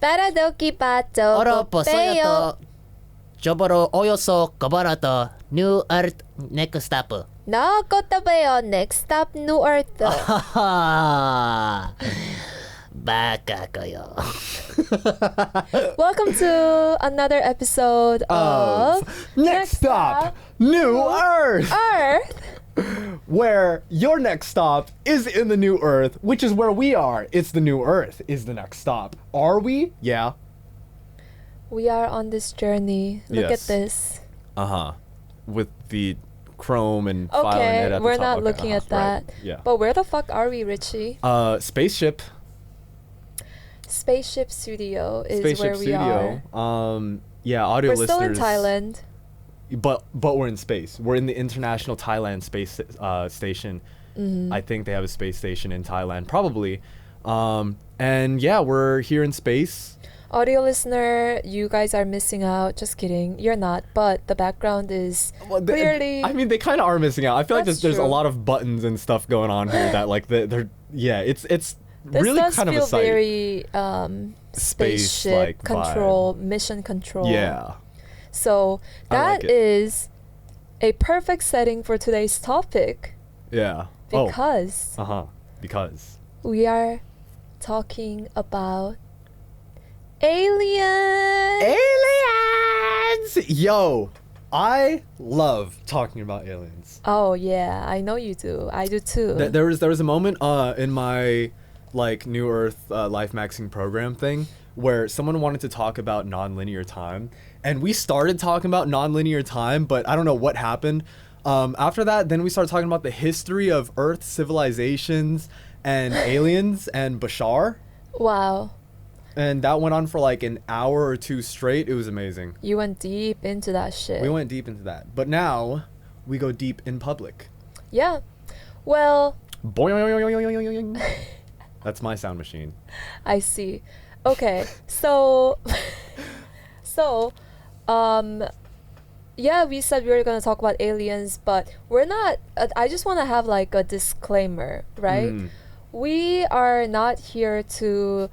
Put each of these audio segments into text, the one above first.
빨아들기 빠져 얼어버서요. 저보러 오요소 거버라더 New Earth Next Stop. 너 걷다 봐요. Next stop Newearth. 바까고요. Welcome to another episode of Next Stop New Earth, where your next stop is in the new Earth, which is where we are. It's the new Earth is the next stop. Are we? Yeah. We are on this journey. Look at Yes. this. With the chrome and file and Okay, at the we're top. not Okay, looking at that. Right. Yeah. But where the fuck are we, Richie? Spaceship. Spaceship Studio is Spaceship where we Studio. are. Yeah, audio We're listeners. still in Thailand. But we're in space. We're in the International Thailand Space Station. I think they have a space station in Thailand, probably. And yeah, we're here in space. Audio listener, you guys are missing out. Just kidding. You're not. But the background is clearly... I mean, they kind of are missing out. I feel like That's there's a true. lot of buttons and stuff going on here that like they're yeah, it's this really does kind of feel a sight. very spaceship Space-like control, mission control. Yeah. So I like that it. is a perfect setting for today's topic Yeah. because Because we are talking about aliens. aliens. Yo, I love talking about aliens. Oh yeah, I know you do. I do too. There was a moment in my like New Earth life maxing program thing where someone wanted to talk about nonlinear time, and we started talking about nonlinear time, but I don't know what happened. After that, then we started talking about the history of Earth civilizations and aliens and Bashar, Wow, and that went on for like an hour or two straight. It was amazing. you went deep into that shit. We went deep into that, but now we go deep in public. Yeah. Well, Boing. That's my sound machine. I see. Okay, so, yeah, we said we were gonna talk about aliens, but we're not. I just want to have like a disclaimer, right? We are not here to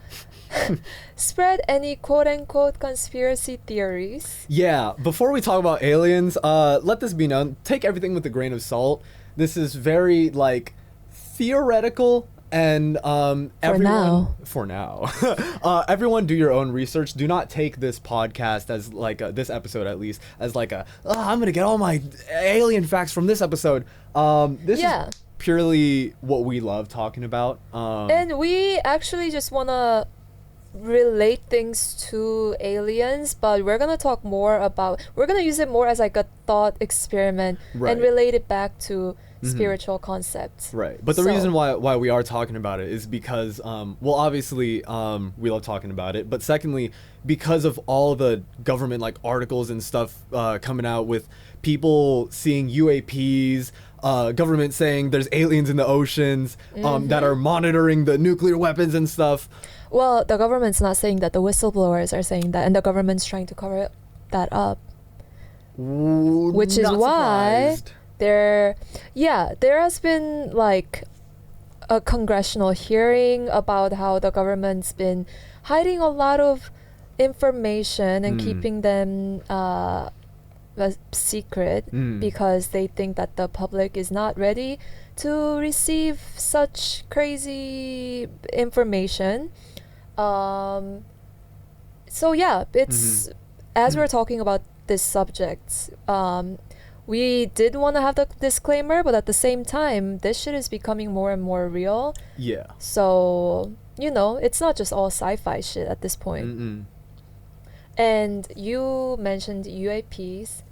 spread any quote-unquote conspiracy theories. Yeah, before we talk about aliens, let this be known. Take everything with a grain of salt. This is very like theoretical, and everyone for now, everyone do your own research. Do not take this podcast as like this episode at least as like I'm gonna get all my alien facts from this episode. This is purely what we love talking about. And we actually just wanna relate things to aliens, but we're gonna talk more about, we're gonna use it more as like a thought experiment and relate it back to spiritual concepts. Right. But the reason why we are talking about it is because well, obviously we love talking about it, but secondly, because of all the government like articles and stuff coming out with people seeing UAPs, government saying there's aliens in the oceans that are monitoring the nuclear weapons and stuff. Well, the government's not saying that. The whistleblowers are saying that, and the government's trying to cover that up. Which is why there has been like a congressional hearing about how the government's been hiding a lot of information and keeping them a secret because they think that the public is not ready to receive such crazy information. So yeah, it's as we're talking about this subject, we did want to have the disclaimer, but at the same time, this shit is becoming more and more real. Yeah. So, you know, it's not just all sci-fi shit at this point. And you mentioned UAPs.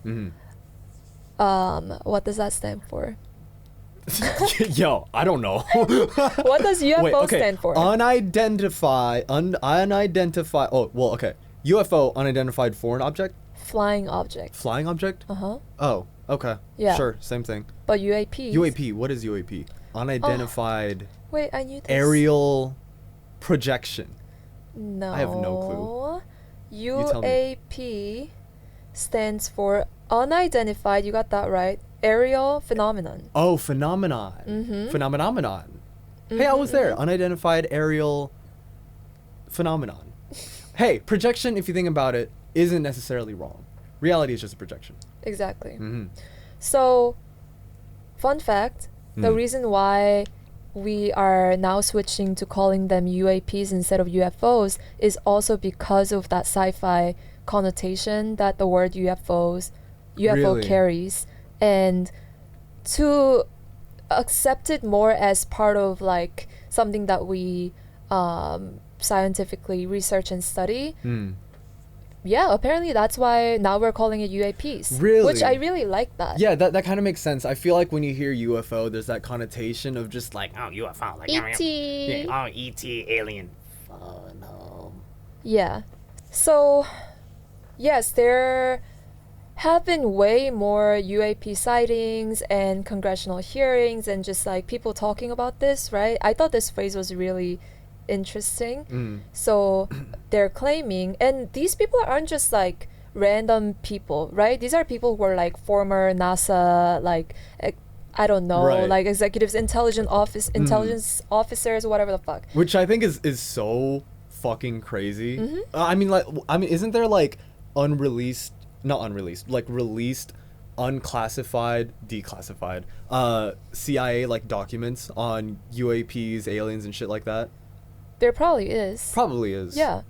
What does that stand for? Yo, I don't know. What does UFO stand for? Unidentified. Oh, well, okay. UFO, unidentified foreign object. Flying object. Flying object. Oh, okay. Yeah. Sure, same thing. But UAPs. UAP. What is UAP? Unidentified Wait, I knew this. aerial projection. No. I have no UAP stands for unidentified. You got that right. Aerial phenomenon. Oh, phenomenon. Phenomenon. Hey, I was there. Unidentified aerial phenomenon. hey, projection, if you think about it, isn't necessarily wrong. Reality is just a projection. Exactly. Mm-hmm. So, fun fact, the reason why we are now switching to calling them UAPs instead of UFOs is also because of that sci-fi connotation that the word UFO Really? carries, and to accept it more as part of like something that we scientifically research and study. Yeah, apparently that's why now we're calling it UAPs. Really? Which I really like that. Yeah, that kind of makes sense. I feel like when you hear UFO, there's that connotation of just like, Oh, UFO. Like, E.T. Oh, E.T. alien. Oh, no. Yeah. So, yes, there have been way more UAP sightings and congressional hearings and just like people talking about this, right? I thought this phrase was really interesting. So they're claiming, and these people aren't just like random people, right? These are people who are like former NASA, like I don't know, Right. like executives, intelligence officers, whatever the fuck. which I think is so fucking crazy. I mean, isn't there like released, unclassified, declassified CIA like documents on UAPs, aliens, and shit like that? There probably is. Probably is. Yeah.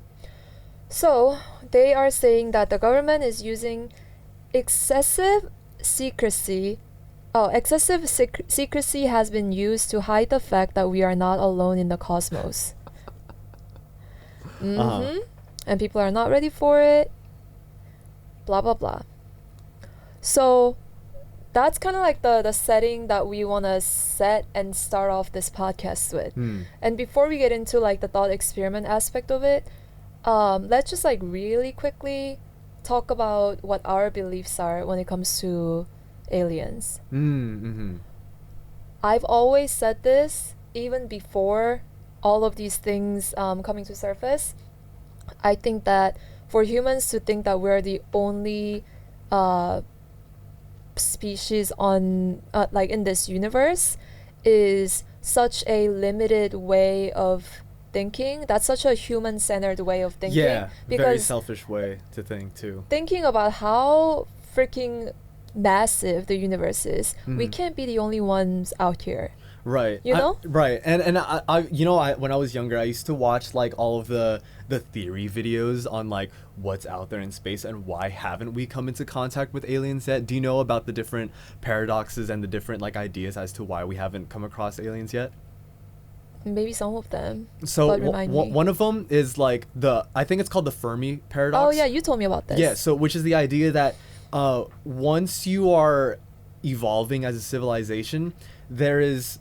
So they are saying that the government is using excessive secrecy. Secrecy has been used to hide the fact that we are not alone in the cosmos. And people are not ready for it. Blah, blah, blah. So that's kind of like the setting that we want to set and start off this podcast with. And before we get into like the thought experiment aspect of it, let's just like really quickly talk about what our beliefs are when it comes to aliens. I've always said this even before all of these things coming to surface. I think that for humans to think that we're the only species on like in this universe is such a limited way of thinking. That's such a human-centered way of thinking. Yeah, because very selfish way to think too. thinking about how freaking massive the universe is, we can't be the only ones out here. Right. You know? Right. And I when I was younger, I used to watch like all of the theory videos on like what's out there in space and why haven't we come into contact with aliens yet? Do you know about the different paradoxes and the different like ideas as to why we haven't come across aliens yet? Maybe some of them. So but remind me. one of them is like I think it's called the Fermi paradox. Oh yeah, you told me about this. Yeah, so which is the idea that once you are evolving as a civilization, there's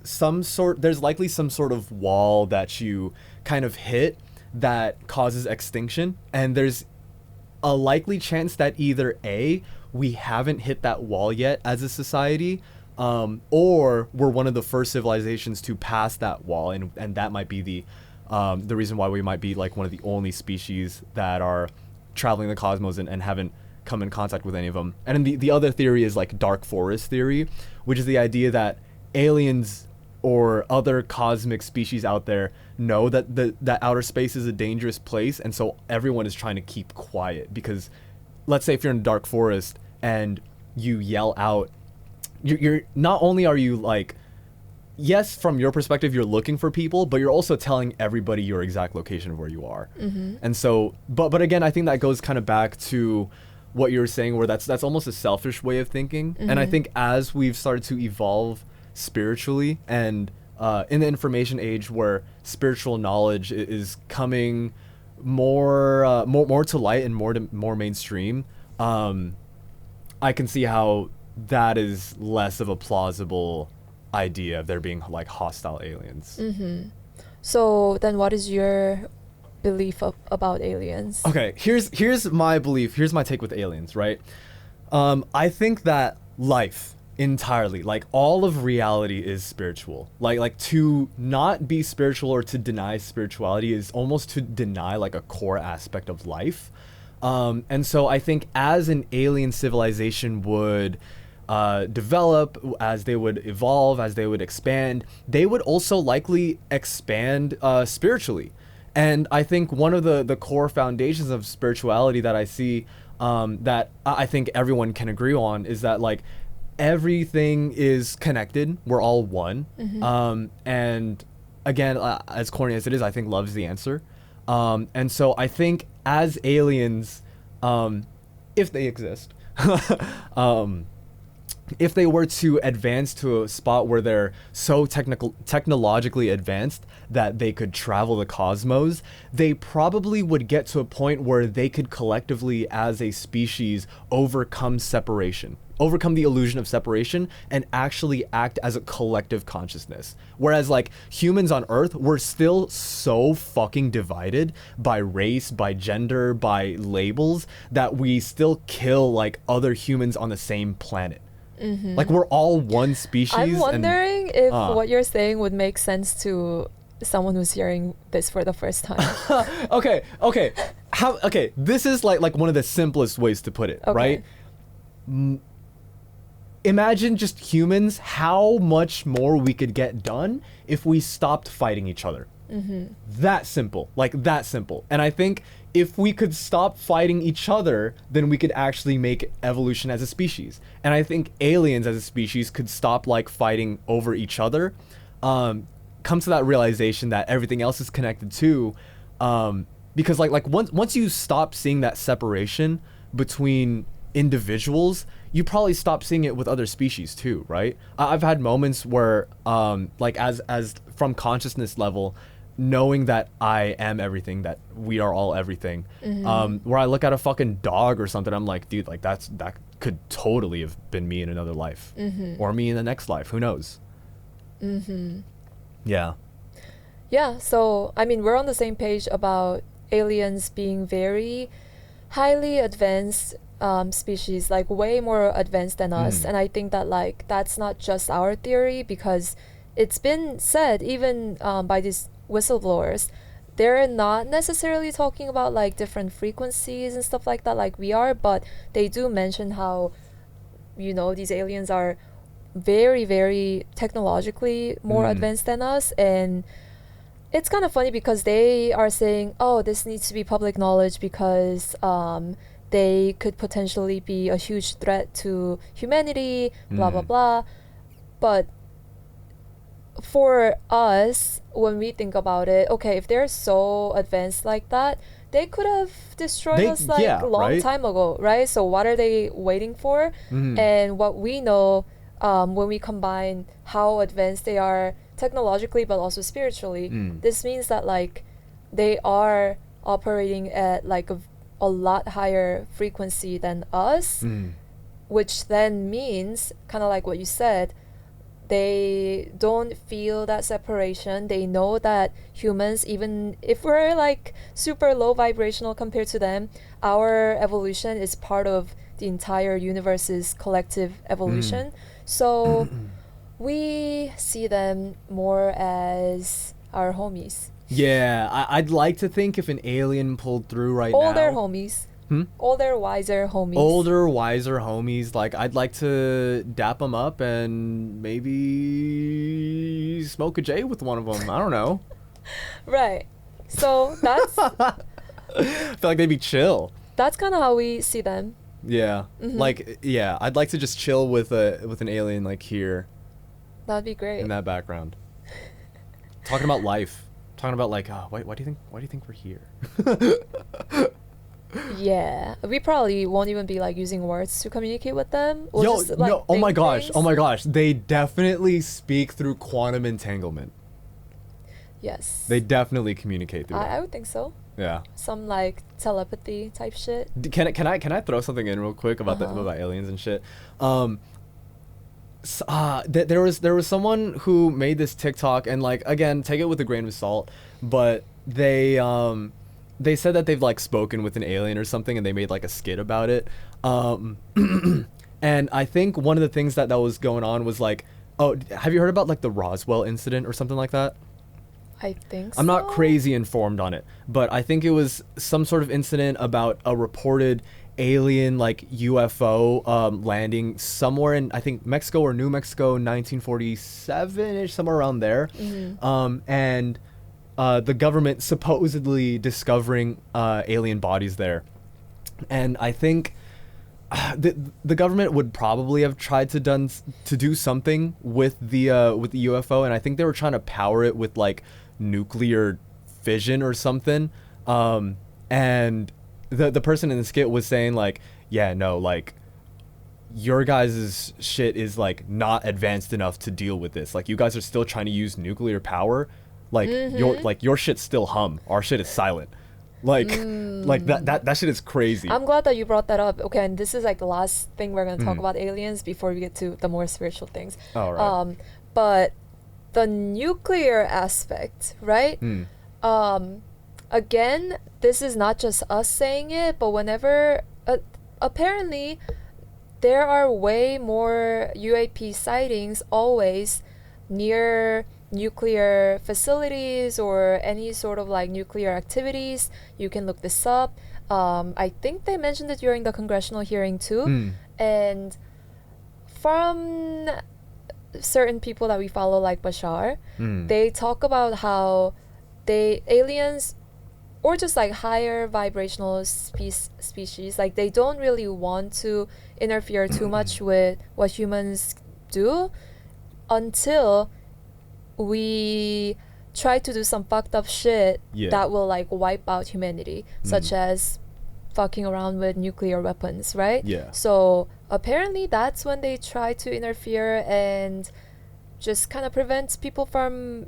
likely some sort of wall that you kind of hit that causes extinction, and there's a likely chance that either A, we haven't hit that wall yet as a society, or we're one of the first civilizations to pass that wall, and that might be the reason why we might be like one of the only species that are traveling the cosmos and haven't come in contact with any of them. And then the other theory is like dark forest theory, which is the idea that aliens or other cosmic species out there know that that outer space is a dangerous place, and so everyone is trying to keep quiet. Because let's say if you're in a dark forest and you yell out, you're not only are you like, yes, from your perspective you're looking for people, but you're also telling everybody your exact location of where you are. And so but again, I think that goes kind of back to what you were saying, where that's almost a selfish way of thinking. And I think as we've started to evolve spiritually, and in the information age where spiritual knowledge is coming more to light and more mainstream, I can see how that is less of a plausible idea of there being like hostile aliens. So then what is your belief about aliens? Okay, here's my belief, here's my take with aliens, right? I think that life entirely, like all of reality, is spiritual. Like to not be spiritual or to deny spirituality is almost to deny like a core aspect of life. And so I think as an alien civilization would develop, as they would evolve, as they would expand, they would also likely expand spiritually. And I think one of the core foundations of spirituality that I see, that I think everyone can agree on, is that like everything is connected. We're all one. And again, as corny as it is, I think love's the answer. And so I think as aliens, if they exist, if they were to advance to a spot where they're so technologically advanced that they could travel the cosmos, they probably would get to a point where they could collectively, as a species, overcome the illusion of separation, and actually act as a collective consciousness. Whereas like humans on Earth, we're still so fucking divided by race, by gender, by labels, that we still kill like other humans on the same planet. Like we're all one species. I'm wondering if what you're saying would make sense to someone who's hearing this for the first time. Okay. This is like one of the simplest ways to put it, right? Imagine just humans, how much more we could get done if we stopped fighting each other. That simple. And I think if we could stop fighting each other, then we could actually make evolution as a species. And I think aliens as a species could stop like fighting over each other, come to that realization that everything else is connected too, because like once you stop seeing that separation between individuals, you probably stop seeing it with other species too, right? I've had moments where like as from consciousness level, knowing that I am everything, that we are all everything, where I look at a fucking dog or something, I'm like, dude, like that could totally have been me in another life, or me in the next life, who knows? Yeah, so I mean, we're on the same page about aliens being very highly advanced species, like way more advanced than us. And I think that like that's not just our theory, because it's been said even by these whistleblowers, they're not necessarily talking about like different frequencies and stuff like that like we are, but they do mention how, you know, these aliens are very, very technologically more advanced than us. And it's kind of funny because they are saying, oh, this needs to be public knowledge because they could potentially be a huge threat to humanity, blah blah blah. But for us, when we think about it, okay, if they're so advanced like that, they could have destroyed us like a long time ago, right? So what are they waiting for? And what we know, when we combine how advanced they are technologically but also spiritually, this means that like they are operating at like a lot higher frequency than us, which then means, kind of like what you said, they don't feel that separation. They know that humans, even if we're like super low vibrational compared to them, our evolution is part of the entire universe's collective evolution. So we see them more as our homies. Yeah, I'd like to think if an alien pulled through right now. Older homies. Older, wiser homies. Older, wiser homies. Like, I'd like to dap them up and maybe smoke a J with one of them. I don't know. Right. So that's... I feel like they'd be chill. That's kind of how we see them. Yeah. Like, yeah, I'd like to just chill with an alien like here. That'd be great. In that background. Talking about life. Talking about like, why do you think we're here? Yeah, we probably won't even be like using words to communicate with them. Yo, just, like, no, oh my gosh, they definitely speak through quantum entanglement. Yes. They definitely communicate through I would think so. Yeah. Some like telepathy type shit. Can I throw something in real quick about about aliens and shit? There was someone who made this TikTok, and like, again, take it with a grain of salt, but they said that they've like spoken with an alien or something, and they made like a skit about it. And I think one of the things that was going on was like, oh, have you heard about like the Roswell incident or something like that? I think so. I'm not crazy informed on it, but I think it was some sort of incident about a reported alien like UFO landing somewhere in, I think, Mexico or New Mexico, 1947ish, somewhere around there. And the government supposedly discovering alien bodies there. And I think the government would probably have tried to do something with the UFO, and I think they were trying to power it with like nuclear fission or something. And the person in the skit was saying like, yeah, no, like your guys' shit is like not advanced enough to deal with this. Like you guys are still trying to use nuclear power. Like your shit still hum. Our shit is silent. Like that shit is crazy. I'm glad that you brought that up. Okay, and this is like the last thing we're gonna talk about aliens before we get to the more spiritual things. All right. But the nuclear aspect, right? Again, this is not just us saying it, but whenever apparently there are way more UAP sightings always near nuclear facilities or any sort of like nuclear activities. You can look this up. I think they mentioned it during the congressional hearing too. And from certain people that we follow, like Bashar, they talk about how aliens or just like higher vibrational species, like they don't really want to interfere too much with what humans do until we try to do some fucked up shit that will like wipe out humanity, such as fucking around with nuclear weapons, right? Yeah. So apparently that's when they try to interfere and just kind of prevent people from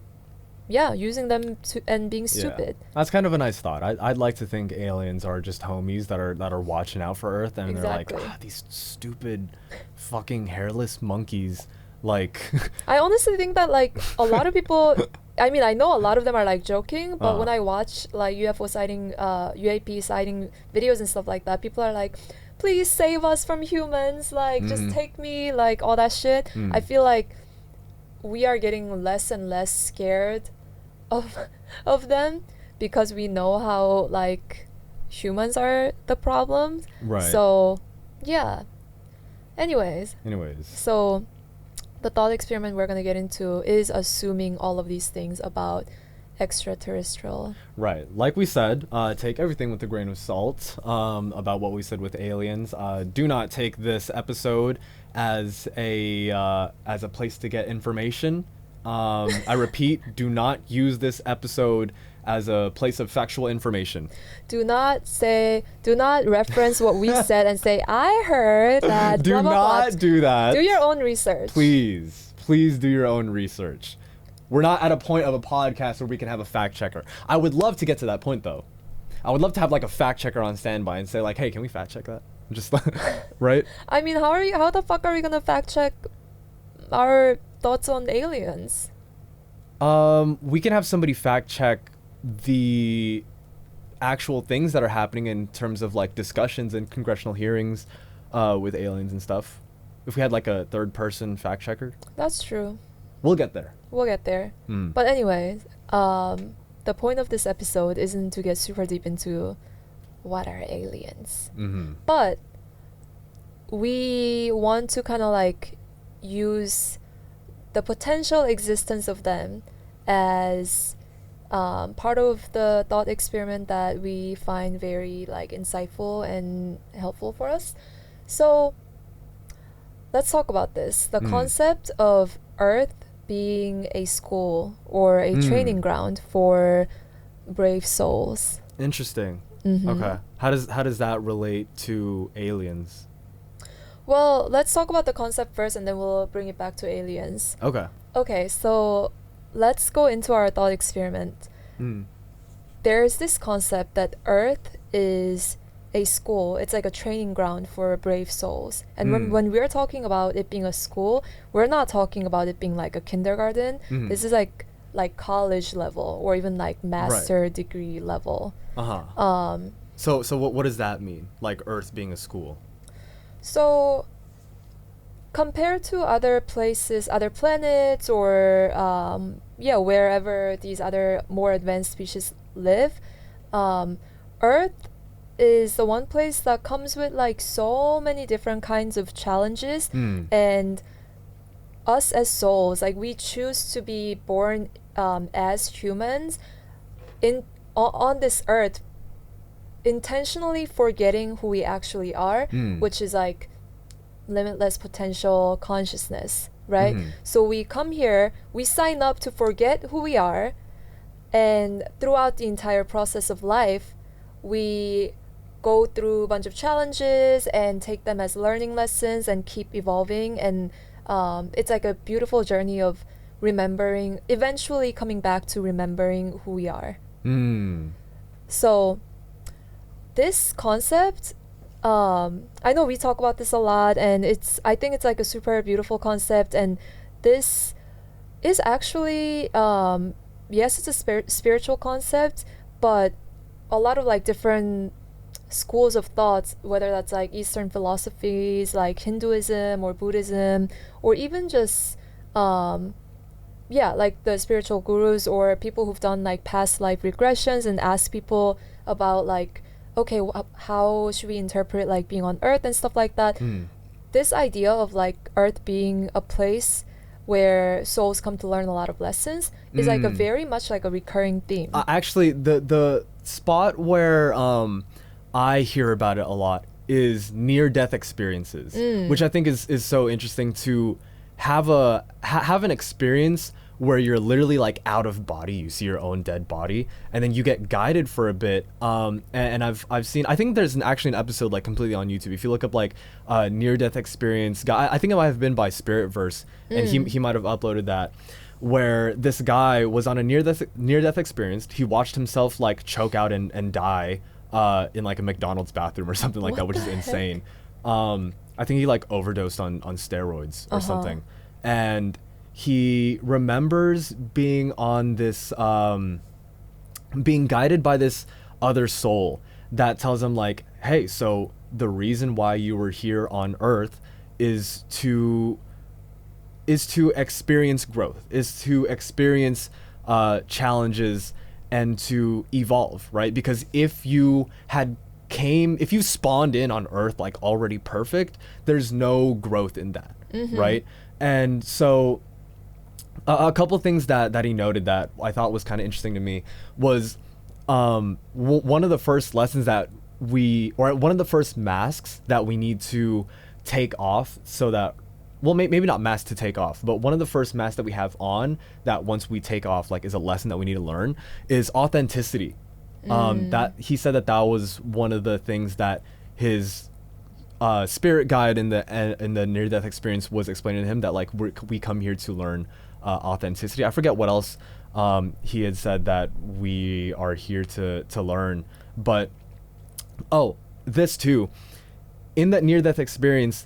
using them and being stupid. That's kind of a nice thought. I'd like to think aliens are just homies that are watching out for Earth, and Exactly. they're like, these stupid fucking hairless monkeys. Like I honestly think that like a lot of people, I mean, I know a lot of them are like joking, but when I watch like UFO sighting, UAP sighting videos and stuff like that, people are like, please save us from humans, like just take me, like all that shit. I feel like we are getting less and less scared of them because we know how like humans are the problems. Right. So yeah. Anyways. So the thought experiment we're going to get into is assuming all of these things about extraterrestrial. Right. Like we said, take everything with a grain of salt about what we said with aliens. Do not take this episode as a place to get information. I repeat, do not use this episode as a place of factual information. Do not reference what we said and say, I heard that. Do blah, blah, not blah. do that. Do your own research. Please do your own research. We're not at a point of a podcast where we can have a fact checker. I would love to get to that point though. I would love to have like a fact checker on standby and say like, hey, can we fact check that? Just right? I mean, how the fuck are we gonna fact check our thoughts on aliens? We can have somebody fact check the actual things that are happening in terms of like discussions and congressional hearings with aliens and stuff. If we had like a third person fact checker. That's true. We'll get there. But anyways, the point of this episode isn't to get super deep into what are aliens. But we want to kind of like use the potential existence of them as part of the thought experiment that we find very like insightful and helpful for us. So let's talk about this. The concept of Earth being a school or a training ground for brave souls. Interesting. Okay. How does that relate to aliens? Well, let's talk about the concept first and then we'll bring it back to aliens. Okay, so let's go into our thought experiment. There's this concept that Earth is a school. It's like a training ground for brave souls. And when we're talking about it being a school, we're not talking about it being like a kindergarten. This is like college level or even like master degree level. So what does that mean? Like Earth being a school? So compared to other places, other planets, or wherever these other more advanced species live, Earth is the one place that comes with like so many different kinds of challenges, and us as souls, like we choose to be born as humans on this earth intentionally forgetting who we actually are, which is like limitless potential consciousness, right? So we come here, we sign up to forget who we are, and throughout the entire process of life, we go through a bunch of challenges and take them as learning lessons and keep evolving. And it's like a beautiful journey of remembering, eventually coming back to remembering who we are. So this concept, I know we talk about this a lot, and I think it's like a super beautiful concept. And this is actually, yes, it's a spiritual concept, but a lot of like different schools of thoughts, whether that's like Eastern philosophies like Hinduism or Buddhism, or even just like the spiritual gurus or people who've done like past life regressions and ask people about like, okay, how should we interpret like being on earth and stuff like that. This idea of like earth being a place where souls come to learn a lot of lessons is like a very much like a recurring theme. Actually, the spot where I hear about it a lot is near-death experiences, which I think is so interesting to have an experience where you're literally like out of body, you see your own dead body, and then you get guided for a bit. And I've seen, I think there's actually an episode like completely on YouTube. If you look up like near-death experience, I think it might have been by Spirit Verse, and he might have uploaded that, where this guy was on a near-death experience. He watched himself like choke out and die in like a McDonald's bathroom or something like that, which is insane. I think he like overdosed on steroids or something, and he remembers being on this being guided by this other soul that tells him like, hey, so the reason why you were here on earth is to experience growth, is to experience challenges and to evolve, right? Because if you spawned in on earth like already perfect, there's no growth in that, right? And so a couple things that he noted that I thought was kind of interesting to me was one of the first lessons one of the first masks that we need to take off, so that, well, maybe not mask to take off, but one of the first masks that we have on that once we take off like is a lesson that we need to learn is authenticity. That he said that was one of the things that his spirit guide in the near-death experience was explaining to him, that like we come here to learn authenticity. I forget what else he had said that we are here to learn, but this too, in that near-death experience,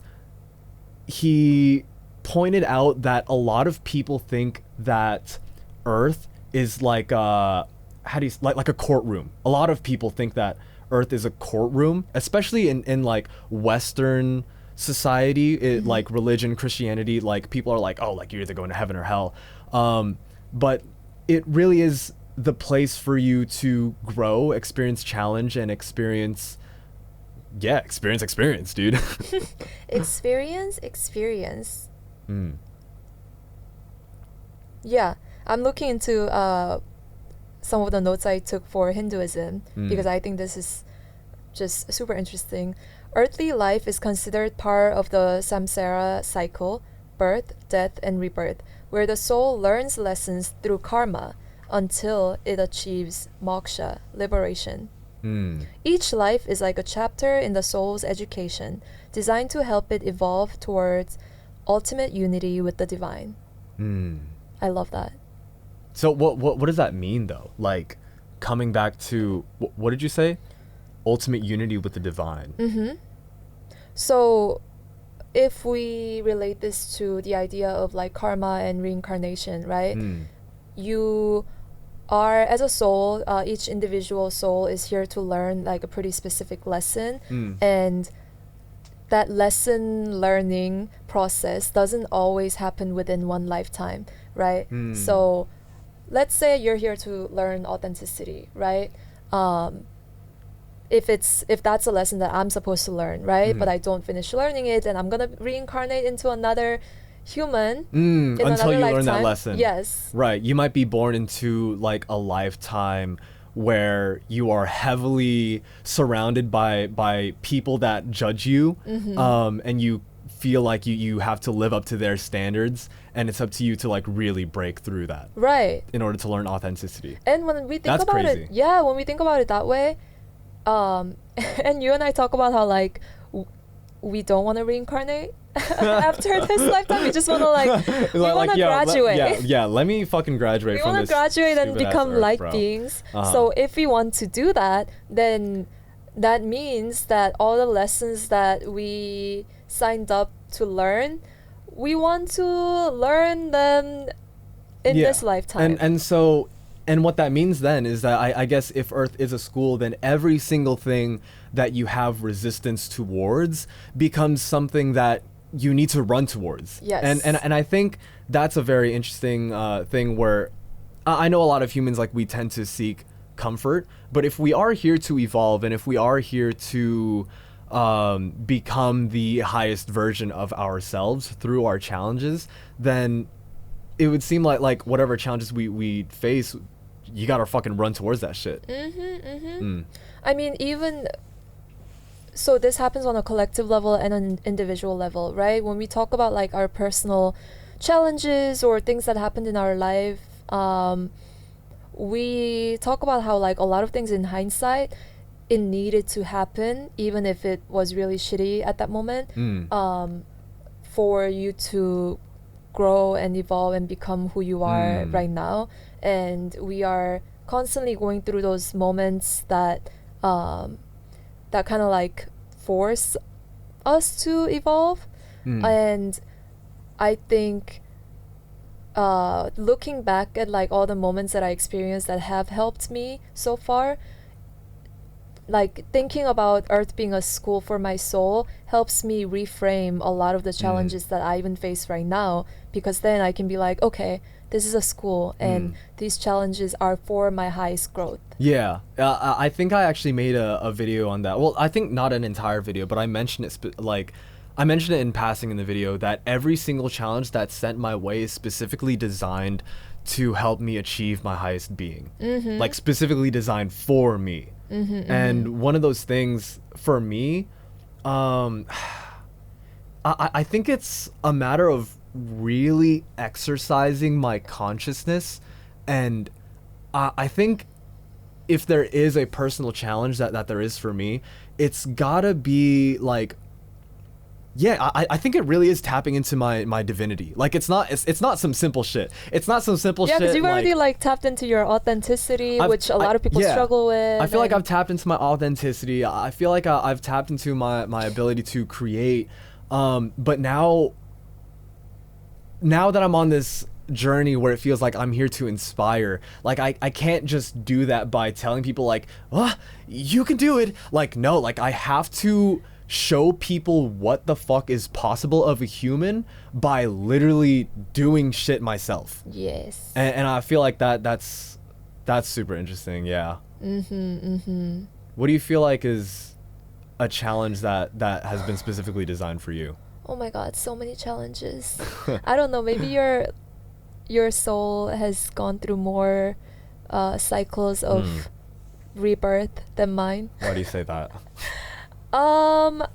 he pointed out that a lot of people think that Earth is like like a courtroom. A lot of people think that Earth is a courtroom, especially in like Western society, like religion, Christianity. Like people are like, oh, like you're either going to heaven or hell, but it really is the place for you to grow, experience challenge, and experience, dude. experience. Yeah, I'm looking into some of the notes I took for Hinduism because I think this is just super interesting. Earthly life is considered part of the samsara cycle, birth, death, and rebirth, where the soul learns lessons through karma until it achieves moksha, liberation. Each life is like a chapter in the soul's education, designed to help it evolve towards ultimate unity with the divine. I love that. So what does that mean though? Like coming back to, what did you say? Ultimate unity with the divine. So if we relate this to the idea of like karma and reincarnation, right? You are, as a soul, each individual soul is here to learn like a pretty specific lesson, and that lesson learning process doesn't always happen within one lifetime, right? So let's say you're here to learn authenticity, right? If that's a lesson that I'm supposed to learn, right? But I don't finish learning it, and I'm gonna reincarnate into another human until you lifetime. learn that lesson. Yes. Right. You might be born into like a lifetime where you are heavily surrounded by people that judge you, and you feel like you have to live up to their standards, and it's up to you to like really break through that, right, in order to learn authenticity. And when we think That's about crazy. it, yeah, when we think about it that way, and you and I talk about how like we don't want to reincarnate after this lifetime. We just want to like we want to graduate. Let me fucking graduate We from want this to graduate and stupid-ass become earth, light bro. beings. Uh-huh. So if we want to do that, then that means that all the lessons that we signed up to learn, we want to learn them in this lifetime. And what that means then is that I guess if Earth is a school, then every single thing that you have resistance towards becomes something that you need to run towards. Yes. And I think that's a very interesting thing where I know a lot of humans, like, we tend to seek comfort, but if we are here to evolve, and if we are here to become the highest version of ourselves through our challenges, then it would seem like whatever challenges we face, you gotta fucking run towards that shit. I mean, even so, this happens on a collective level and an individual level, right? When we talk about like our personal challenges or things that happened in our life, we talk about how like a lot of things in hindsight, it needed to happen, even if it was really shitty at that moment, for you to grow and evolve and become who you are right now. And we are constantly going through those moments that that kind of like force us to evolve. And I think looking back at like all the moments that I experienced that have helped me so far, like thinking about Earth being a school for my soul helps me reframe a lot of the challenges that I even face right now, because then I can be like, okay, this is a school and these challenges are for my highest growth. Yeah, I think I actually made a video on that. Well, I think not an entire video, but I mentioned it I mentioned it in passing in the video, that every single challenge that's sent my way is specifically designed to help me achieve my highest being. Like specifically designed for me. And one of those things for me, I think it's a matter of really exercising my consciousness. And I think if there is a personal challenge that there is for me, it's gotta be like, I think it really is tapping into my divinity. Like it's not some simple shit. It's not some simple shit. Yeah, because you've already like tapped into your authenticity, which a lot of people struggle with. I feel like I've tapped into my authenticity. I feel like I've tapped into my ability to create. But now that I'm on this journey where it feels like I'm here to inspire, like I can't just do that by telling people like, oh, you can do it. Like, no, like I have to show people what the fuck is possible of a human by literally doing shit myself. Yes. And I feel like that's super interesting. Yeah. What do you feel like is a challenge that has been specifically designed for you? Oh my god, so many challenges. I don't know, maybe your soul has gone through more cycles of rebirth than mine. Why do you say that? Well,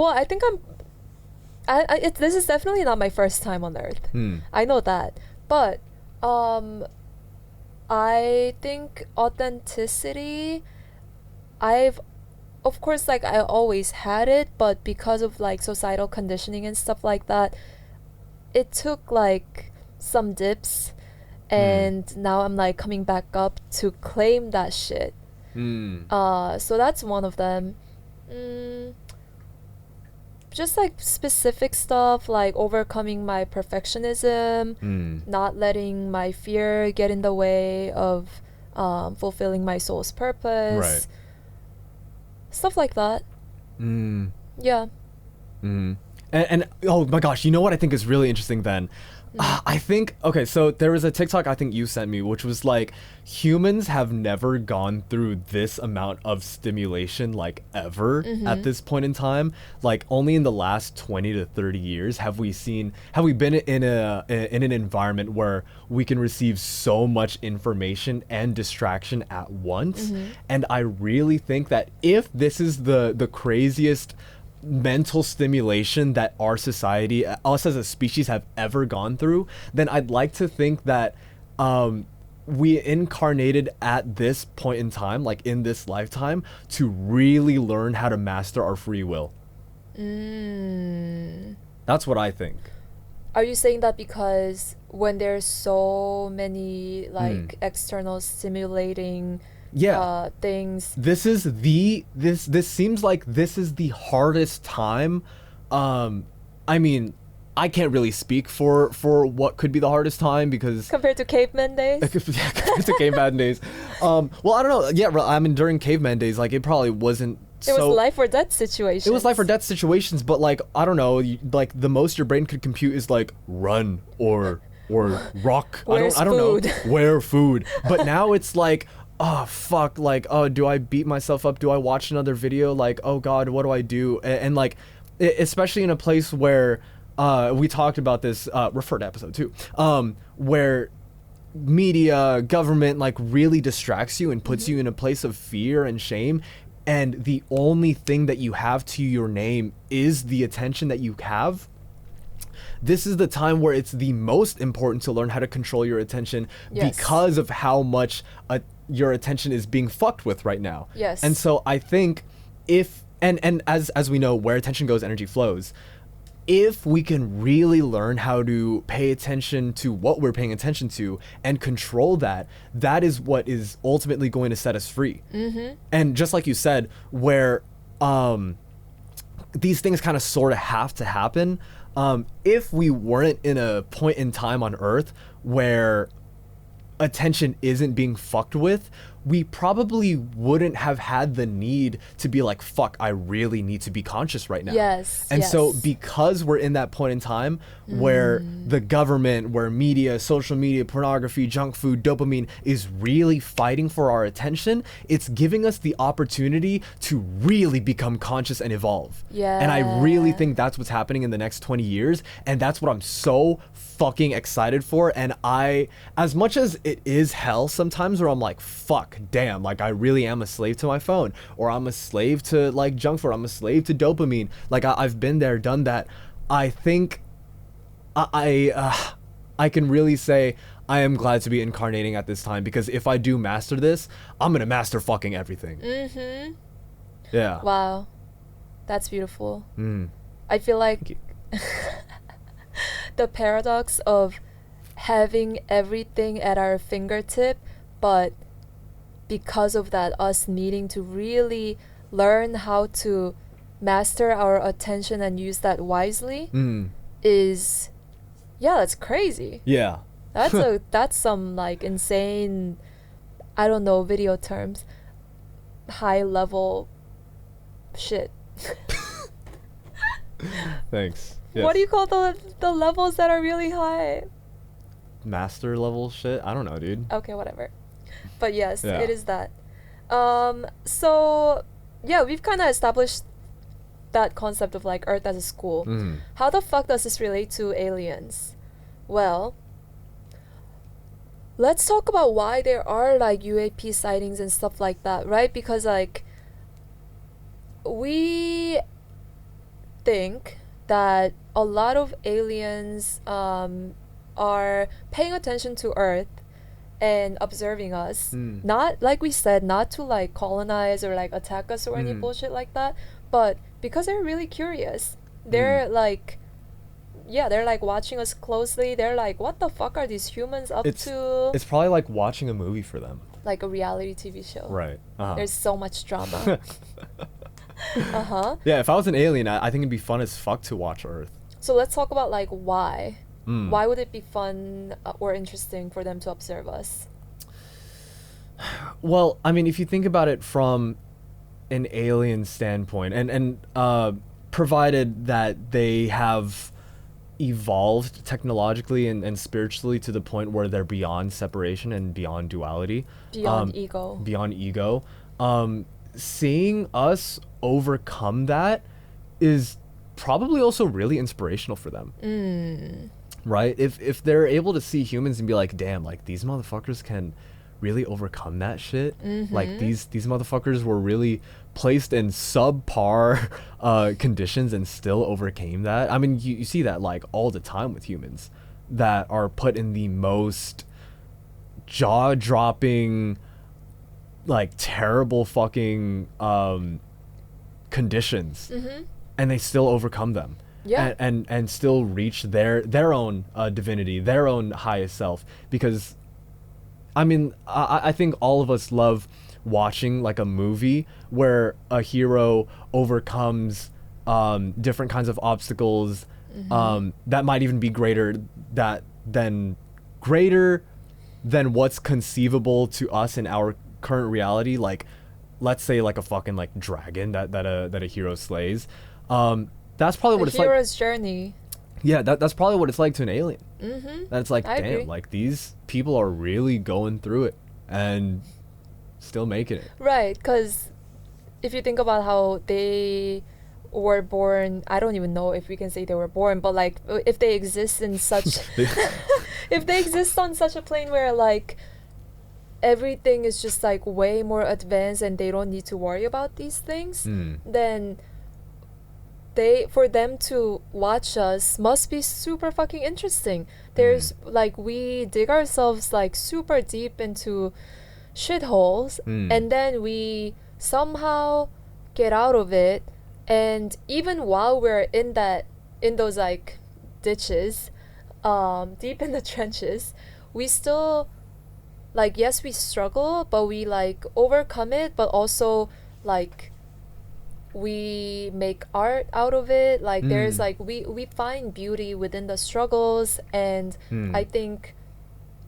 I think this is definitely not my first time on Earth. I know that, but I think authenticity, of course, like I always had it, but because of like societal conditioning and stuff like that, it took like some dips, and now I'm like coming back up to claim that shit. So that's one of them. Just like specific stuff like overcoming my perfectionism, not letting my fear get in the way of fulfilling my soul's purpose. Right. Stuff like that. Yeah. And oh my gosh, you know what I think is really interesting then? I think, okay, so there was a TikTok I think you sent me, which was like, humans have never gone through this amount of stimulation like ever at this point in time. Like only in the last 20 to 30 years have we been in an environment where we can receive so much information and distraction at once. And I really think that if this is the craziest mental stimulation that our society, us as a species, have ever gone through, then I'd like to think that we incarnated at this point in time, like in this lifetime, to really learn how to master our free will. That's what I think. Are you saying that because when there's so many like external stimulating things, this seems like this is the hardest time. I mean, I can't really speak for what could be the hardest time because compared to caveman days. Compared to caveman days. Well, I don't know. Yeah, I mean, during caveman days, like it probably wasn't. It was life or death situations. It was life or death situations, but like I don't know, like the most your brain could compute is like run or rock. I don't know. Where food. But now it's like, oh fuck, like, oh, do I beat myself up? Do I watch another video? Like, oh god, what do I do? And like, especially in a place where we talked about this, refer to episode 2, where media, government like really distracts you and puts you in a place of fear and shame, and the only thing that you have to your name is the attention that you have. This is the time where it's the most important to learn how to control your attention because of how much your attention is being fucked with right now. Yes. And so I think if, and as we know, where attention goes, energy flows. If we can really learn how to pay attention to what we're paying attention to and control that, that is what is ultimately going to set us free. And just like you said, where these things kind of sort of have to happen, if we weren't in a point in time on Earth where attention isn't being fucked with, we probably wouldn't have had the need to be like, fuck, I really need to be conscious right now. Yes. And so because we're in that point in time where the government, where media, social media, pornography, junk food, dopamine is really fighting for our attention, it's giving us the opportunity to really become conscious and evolve. Yeah. And I really think that's what's happening in the next 20 years. And that's what I'm so fucking excited for. And as much as it is hell sometimes where I'm like, fuck, damn, like I really am a slave to my phone, or I'm a slave to like junk food, I'm a slave to dopamine, like I've been there, done that. I think I can really say I am glad to be incarnating at this time, because if I do master this, I'm gonna master fucking everything. Yeah. Wow, that's beautiful. I feel like the paradox of having everything at our fingertip, but because of that, us needing to really learn how to master our attention and use that wisely is, that's crazy. Yeah. That's some like insane, I don't know, video terms, high level shit. Thanks. Yes. What do you call the levels that are really high? Master level shit? I don't know, dude. Okay, whatever. But yes, it is that. So yeah, we've kind of established that concept of like Earth as a school. How the fuck does this relate to aliens? Well, let's talk about why there are like UAP sightings and stuff like that, right? Because like we think that a lot of aliens are paying attention to Earth and observing us, not like we said, not to like colonize or like attack us or any bullshit like that, but because they're really curious. They're like, they're like watching us closely. They're like, what the fuck are these humans up to? It's probably like watching a movie for them, like a reality TV show. Right. There's so much drama. Yeah, if I was an alien, I think it'd be fun as fuck to watch Earth. So let's talk about like why. Why would it be fun or interesting for them to observe us? Well, I mean, if you think about it from an alien standpoint, and provided that they have evolved technologically and spiritually to the point where they're beyond separation and beyond duality, Beyond ego. Seeing us overcome that is probably also really inspirational for them. Right? If they're able to see humans and be like, damn, like these motherfuckers can really overcome that shit. Like these motherfuckers were really placed in subpar conditions and still overcame that. I mean, you see that like all the time with humans that are put in the most jaw-dropping, like terrible fucking conditions, and they still overcome them. Yeah. And still reach their own divinity, their own highest self. Because I mean, I think all of us love watching like a movie where a hero overcomes different kinds of obstacles that might even be greater than what's conceivable to us in our current reality. Like, let's say like a fucking like dragon that a hero slays. That's probably what it's like. Hero's journey. Yeah, that's probably what it's like to an alien. That's like, I damn, agree. like these people are really going through it and still making it. Right, because if you think about how they were born, I don't even know if we can say they were born, but like if they exist in such, if they exist on such a plane where like everything is just like way more advanced and they don't need to worry about these things, then for them to watch us must be super fucking interesting. There's like, we dig ourselves like super deep into shitholes, and then we somehow get out of it, and even while we're in those like ditches, deep in the trenches, we still like, yes, we struggle, but we like overcome it, but also like we make art out of it. Like there's like we find beauty within the struggles, and I think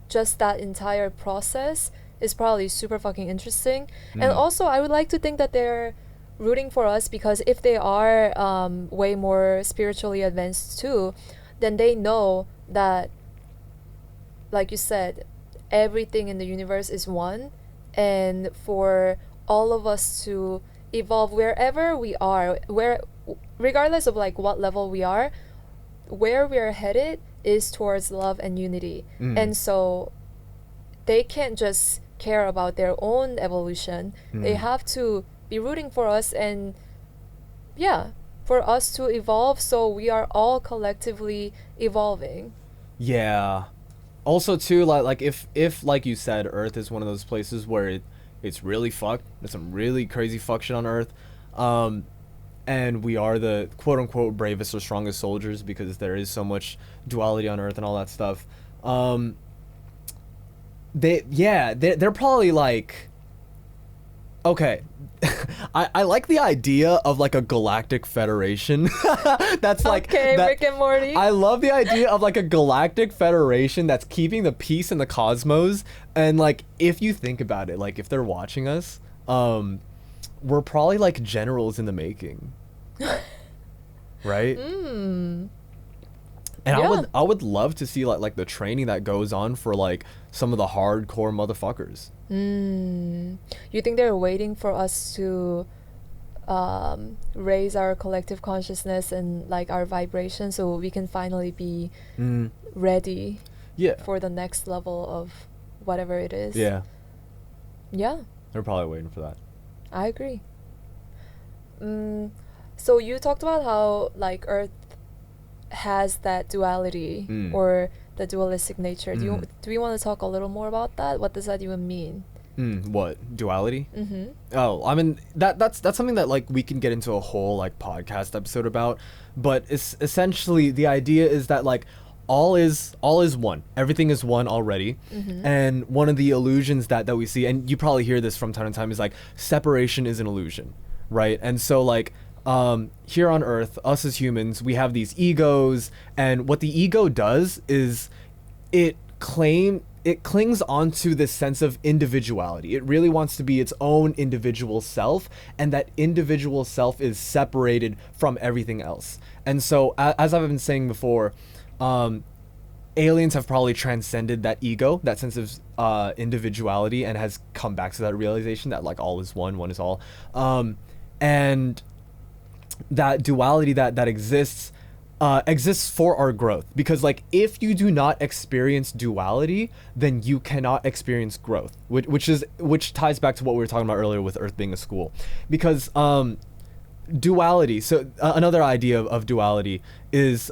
just that entire process is probably super fucking interesting. And also I would like to think that they're rooting for us, because if they are way more spiritually advanced too, then they know that, like you said, everything in the universe is one, and for all of us to evolve wherever we are, regardless of like what level we are, where we're headed is towards love and unity. And so they can't just care about their own evolution. They have to be rooting for us, and for us to evolve, so we are all collectively evolving. Yeah. Also too, like if like you said, Earth is one of those places where it's really fucked. There's some really crazy fuck shit on Earth. And we are the quote unquote bravest or strongest soldiers because there is so much duality on Earth and all that stuff. They're probably like, okay, I like the idea of like a galactic federation. That's like, okay, Rick and Morty. I love the idea of like a galactic federation that's keeping the peace in the cosmos. And like, if you think about it, like if they're watching us, we're probably like generals in the making, right? And I would love to see like the training that goes on for like some of the hardcore motherfuckers. You think they're waiting for us to raise our collective consciousness and like our vibration, so we can finally be ready for the next level of whatever it is? Yeah, they're probably waiting for that. I agree. So you talked about how like Earth has that duality or the dualistic nature. Do we want to talk a little more about that? What does that even mean? What, duality? Oh, I mean that's something that like we can get into a whole like podcast episode about, but it's essentially the idea is that like all is one. Everything is one already. And one of the illusions that we see, and you probably hear this from time to time, is like separation is an illusion, right? And so like here on Earth, us as humans, we have these egos, and what the ego does is it it clings onto this sense of individuality. It really wants to be its own individual self, and that individual self is separated from everything else. And so, as I've been saying before, aliens have probably transcended that ego, that sense of individuality, and has come back to that realization that like all is one is all, and that duality that exists for our growth. Because like if you do not experience duality, then you cannot experience growth, which ties back to what we were talking about earlier with Earth being a school. Because duality, so another idea of duality is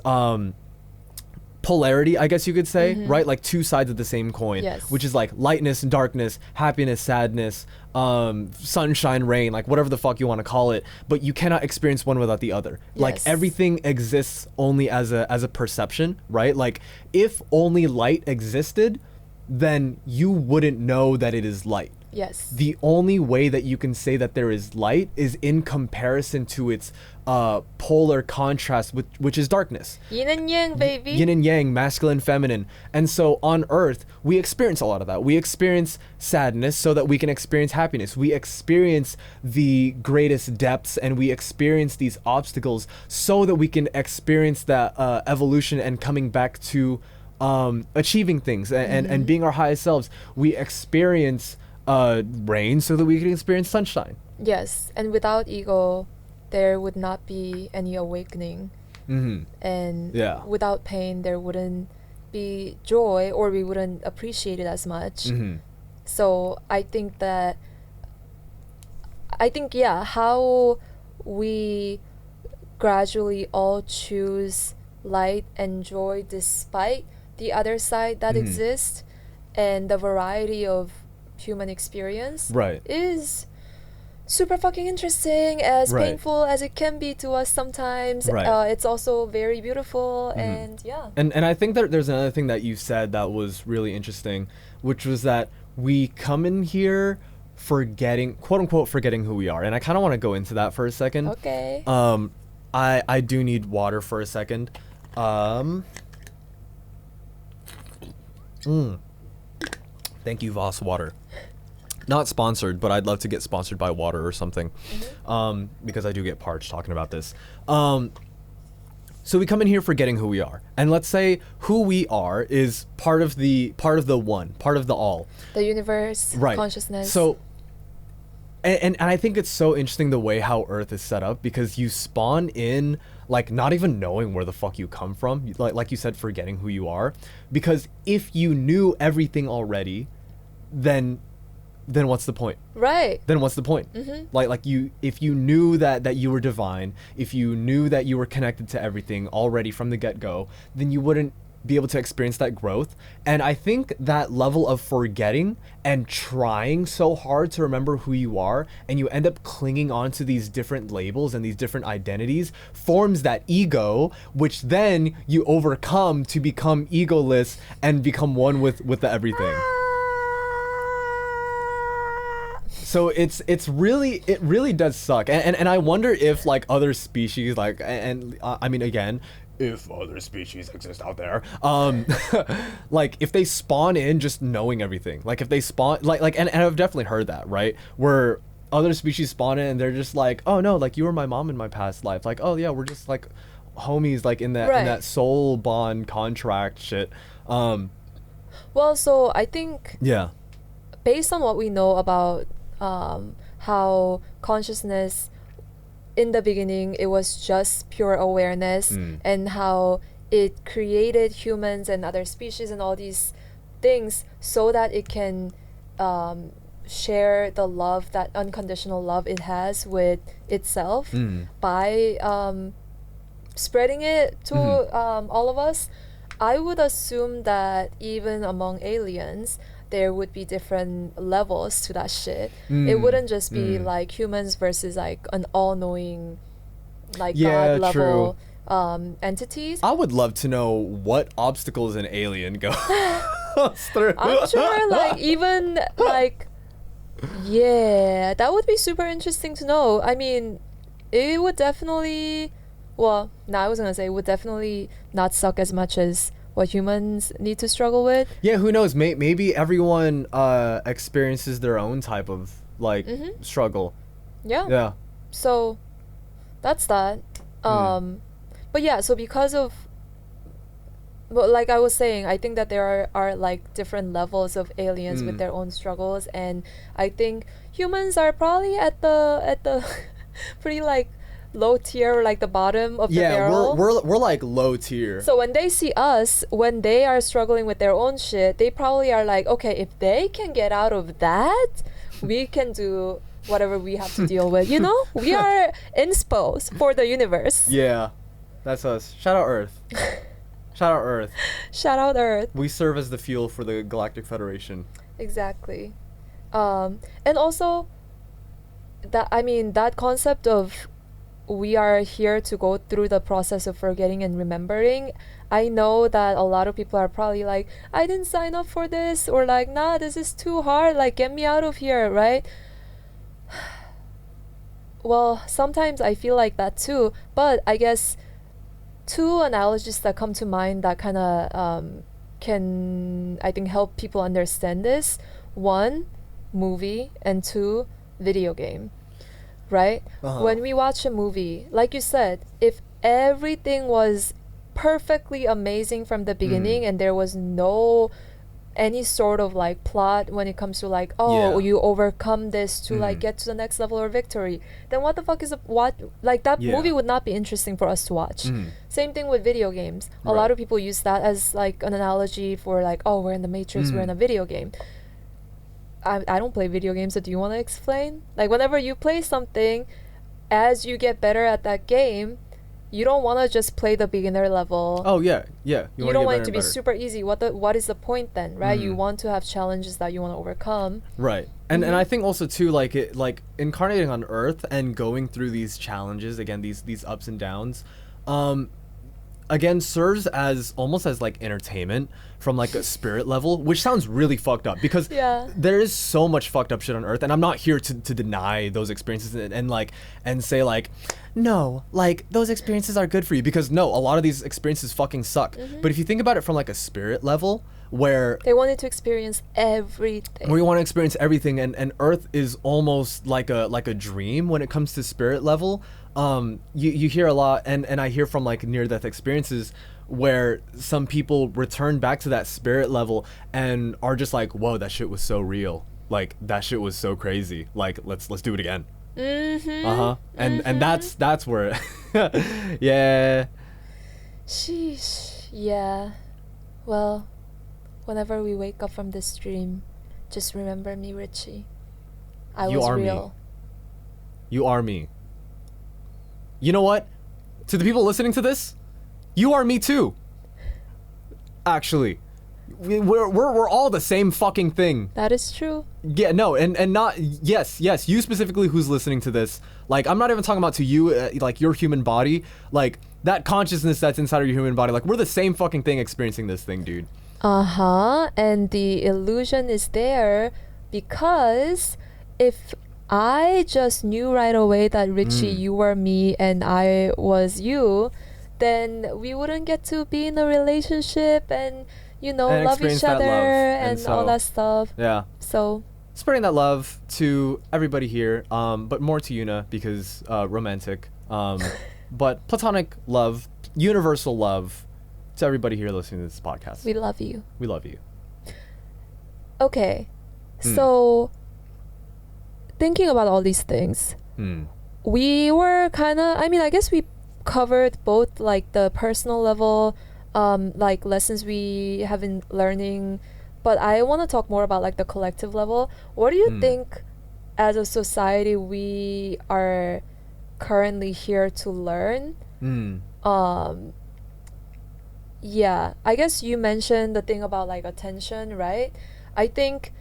polarity, I guess you could say, right? Like two sides of the same coin, which is like lightness and darkness, happiness, sadness, sunshine, rain, like whatever the fuck you want to call it, but you cannot experience one without the other. Like everything exists only as a perception, right? Like if only light existed, then you wouldn't know that it is light. Yes. The only way that you can say that there is light is in comparison to its polar contrast, which is darkness. Yin and yang, baby. Yin and yang, masculine, feminine. And so on Earth, we experience a lot of that. We experience sadness so that we can experience happiness. We experience the greatest depths, and we experience these obstacles so that we can experience that evolution and coming back to achieving things and being our highest selves. We experience rain so that we can experience sunshine. Yes, and without ego, there would not be any awakening. And without pain, there wouldn't be joy, or we wouldn't appreciate it as much. So I think how we gradually all choose light and joy despite the other side that exists, and the variety of human experience is super fucking interesting, as painful as it can be to us sometimes. It's also very beautiful. And I think that there's another thing that you said that was really interesting, which was that we come in here forgetting, quote unquote, forgetting who we are. And I kind of want to go into that for a second. Okay. I do need water for a second. Thank you, Voss Water. Not sponsored, but I'd love to get sponsored by water or something, because I do get parched talking about this. So we come in here forgetting who we are, and let's say who we are is part of the one, part of the all, the universe, consciousness. So, and I think it's so interesting the way how Earth is set up, because you spawn in like not even knowing where the fuck you come from, like you said, forgetting who you are. Because if you knew everything already, then what's the point? Then what's the point? Like if you knew that you were divine, if you knew that you were connected to everything already from the get-go, then you wouldn't be able to experience that growth. And I think that level of forgetting and trying so hard to remember who you are, and you end up clinging on to these different labels and these different identities, forms that ego, which then you overcome to become egoless and become one with the everything. So it really does suck. And I wonder if like other species, like, and I mean, again, if other species exist out there, like if they spawn in just knowing everything, like if they spawn like and I've definitely heard that, right, where other species spawn in and they're just like, oh no, like you were my mom in my past life, like, oh yeah, we're just like homies, like in that soul bond contract shit. Well, so I think based on what we know about how consciousness, in the beginning it was just pure awareness, and how it created humans and other species and all these things so that it can share the love, that unconditional love it has with itself, by spreading it to all of us. I would assume that even among aliens there would be different levels to that shit. It wouldn't just be like humans versus like an all-knowing, like God level entities. I would love to know what obstacles an alien goes through. I'm sure like even like, yeah, that would be super interesting to know. I mean, it would definitely, well, no, I was gonna say it would definitely not suck as much as what humans need to struggle with. Yeah, who knows? Maybe everyone experiences their own type of like struggle. Yeah. Yeah. So that's that. But yeah, so because of, but like I was saying, I think that there are like different levels of aliens with their own struggles, and I think humans are probably at the pretty like low tier, like the bottom of the barrel. we're like low tier. So when they see us, when they are struggling with their own shit, they probably are like, okay, if they can get out of that, we can do whatever we have to deal with. You know, we are inspos for the universe. Yeah, that's us. Shout out Earth. Shout out Earth. Shout out Earth. We serve as the fuel for the Galactic Federation. Exactly. And also that concept of we are here to go through the process of forgetting and remembering. I know that a lot of people are probably like, I didn't sign up for this, or like, nah, this is too hard, like get me out of here, right? Well, sometimes I feel like that too, but I guess two analogies that come to mind that kind of can, I think, help people understand this. One, movie, and two, video game, right? When we watch a movie, like you said, if everything was perfectly amazing from the beginning and there was no any sort of like plot when it comes to like, you overcome this to like get to the next level or victory, then what the fuck is movie would not be interesting for us to watch. Same thing with video games. A lot of people use that as like an analogy for like, oh, we're in the Matrix, we're in a video game. I don't play video games, so do you want to explain? Like whenever you play something, as you get better at that game, you don't want to just play the beginner level. Oh yeah. You don't want it to be super easy. What is the point then, right? You want to have challenges that you want to overcome. Right. And I think also too, like it, like incarnating on Earth and going through these challenges, again, these ups and downs, again, serves as almost as like entertainment from like a spirit level, which sounds really fucked up because there is so much fucked up shit on Earth, and I'm not here to deny those experiences and say like, no, like those experiences are good for you, because no, a lot of these experiences fucking suck. But if you think about it from like a spirit level, where they wanted to experience everything, we want to experience everything, and Earth is almost like a dream when it comes to spirit level. You hear a lot, and I hear from like near-death experiences where some people return back to that spirit level and are just like, whoa, that shit was so real, like that shit was so crazy, like let's do it again. And that's where yeah. Sheesh. Yeah. Well, whenever we wake up from this dream, just remember me, Richie. You was are real. me. You are me. You know what? To the people listening to this, you are me too. Actually, we're all the same fucking thing. That is true. Yeah, no, and not yes, you specifically who's listening to this. Like, I'm not even talking about to you, like your human body, like that consciousness that's inside of your human body. Like, we're the same fucking thing experiencing this thing, dude. And the illusion is there because if I just knew right away that Richie, you were me and I was you, then we wouldn't get to be in a relationship and, you know, and love each other and so, all that stuff. Yeah. So spreading that love to everybody here, but more to Yoonha because romantic, but platonic love, universal love to everybody here listening to this podcast. We love you. We love you. Okay. So thinking about all these things, we were kind of, I guess we covered both like the personal level, like lessons we have been learning, but I want to talk more about like the collective level. What do you think as a society we are currently here to learn? Yeah, I guess you mentioned the thing about like attention, right? I think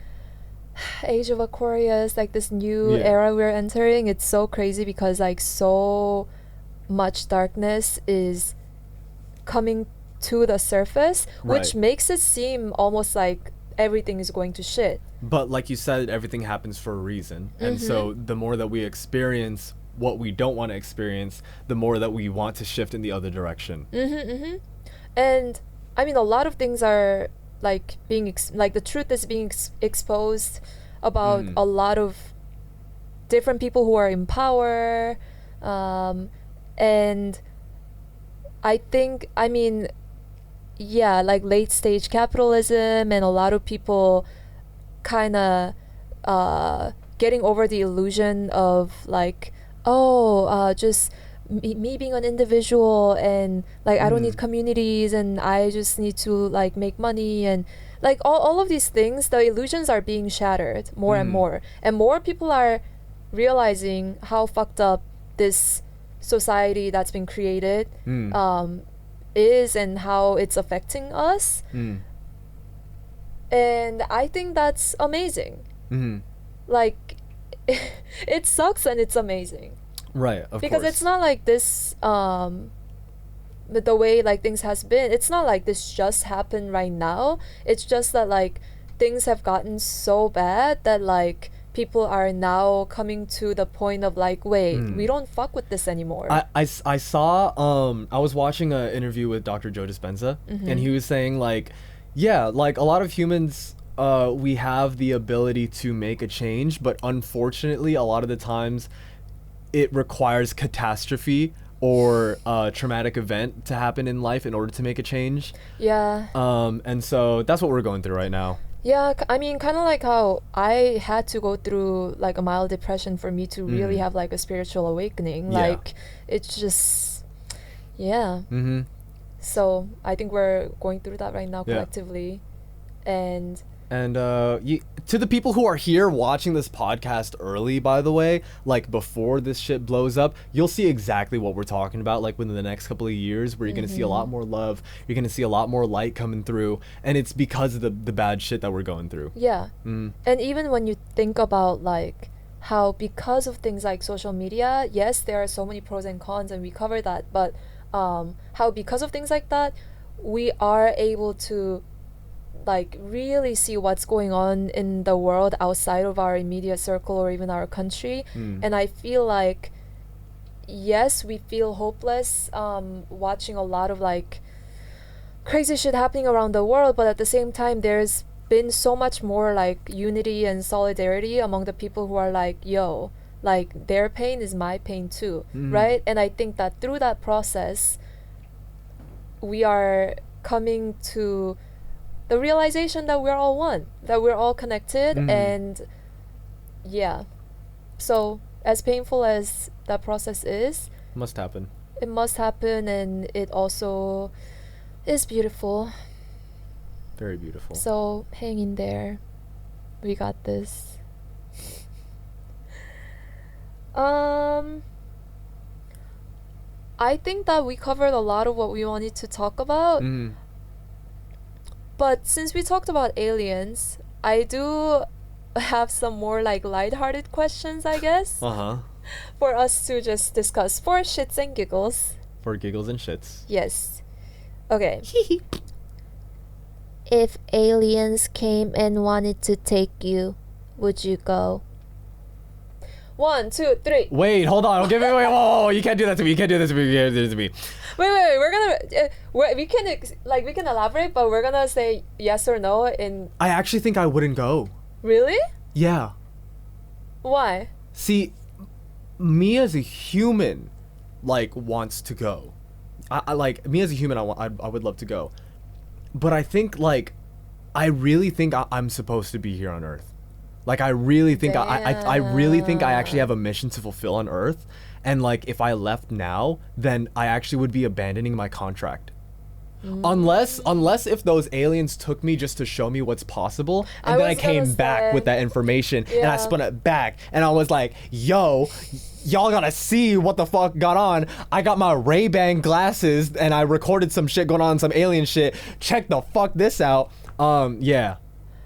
Age of Aquarius, like this new era we're entering, it's so crazy because like so much darkness is coming to the surface, which makes it seem almost like everything is going to shit. But like you said, everything happens for a reason, and so the more that we experience what we don't want to experience, the more that we want to shift in the other direction. And I mean, a lot of things are like being like the truth is being exposed about a lot of different people who are in power, and I think, I mean, yeah, like late stage capitalism, and a lot of people kind of getting over the illusion of like, oh, just me being an individual, and like I don't need communities, and I just need to like make money, and like all of these things, the illusions are being shattered more and more people are realizing how fucked up this society that's been created is, and how it's affecting us. And I think that's amazing. Like it sucks and it's amazing, right? Of because course. it's not like this the way like things has been, it's not like this just happened right now. It's just that like things have gotten so bad that like people are now coming to the point of like, wait, we don't fuck with this anymore. I saw I was watching an interview with Dr. Joe Dispenza, and he was saying like, yeah, like a lot of humans we have the ability to make a change, but unfortunately a lot of the times it requires catastrophe or a traumatic event to happen in life in order to make a change. Yeah. And so that's what we're going through right now. Yeah, I mean, kind of like how I had to go through like a mild depression for me to really have like a spiritual awakening. Yeah. Like, it's just, yeah. So I think we're going through that right now collectively. And to the people who are here watching this podcast early, by the way, like before this shit blows up, you'll see exactly what we're talking about, like within the next couple of years, where you're gonna see a lot more love, you're gonna see a lot more light coming through, and it's because of the bad shit that we're going through. yeah. And even when you think about like how because of things like social media, yes, there are so many pros and cons, and we cover that, but how because of things like that, we are able to like really see what's going on in the world outside of our immediate circle or even our country. And I feel like, yes, we feel hopeless watching a lot of like crazy shit happening around the world, but at the same time there's been so much more like unity and solidarity among the people who are like, yo, like their pain is my pain too, right? And I think that through that process we are coming to the realization that we're all one, that we're all connected. And yeah, so as painful as that process is, Must happen. it must happen, and it also is beautiful. Very beautiful. So hang in there, we got this. I think that we covered a lot of what we wanted to talk about. But since we talked about aliens, I do have some more like lighthearted questions, I guess, for us to just discuss for shits and giggles. For giggles and shits. Yes. Okay. If aliens came and wanted to take you, would you go? 1, 2, 3. Wait, hold on. Okay, wait, whoa, you can't do that to me. You can't do this to me. You can't do this to me. Wait. We're gonna we can elaborate, but we're gonna say yes or no. In I actually think I wouldn't go. really? Yeah. Why? See, me as a human, like, wants to go. I like me as a human. I would love to go, but I think like, I really think I'm supposed to be here on Earth. Like, I really think I really think I actually have a mission to fulfill on Earth, and like if I left now, then I actually would be abandoning my contract. Unless if those aliens took me just to show me what's possible, and then I came back with that information and I spun it back and I was like, yo, y'all gotta see what the fuck got on. I got my Ray-Ban glasses and I recorded some shit going on, some alien shit. Check the fuck this out. Yeah.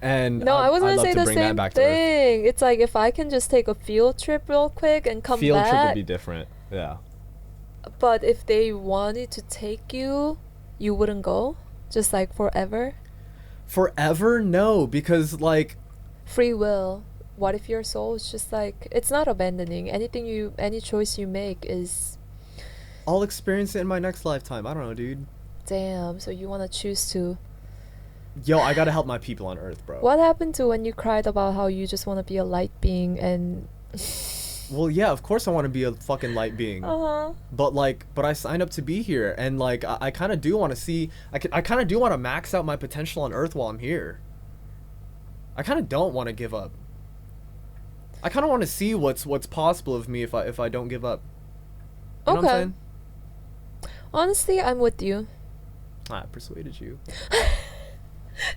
And no, I was gonna say the same thing. It's like if I can just take a field trip real quick and come back. Field trip would be different. Yeah. But if they wanted to take you, you wouldn't go? Just like forever? Forever? No, because like free will. What if your soul is just like, it's not abandoning. Any choice you make is... I'll experience it in my next lifetime. I don't know, dude. Damn. So you want to choose to. Yo, I gotta help my people on Earth, bro. What happened to when you cried about how you just want to be a light being and. Well, yeah, of course I want to be a fucking light being. But I signed up to be here, and like I kind of do want to see. I kind of do want to max out my potential on Earth while I'm here. I kind of don't want to give up. I kind of want to see what's possible of me if I don't give up. You know what I'm saying? Honestly, I'm with you. I persuaded you.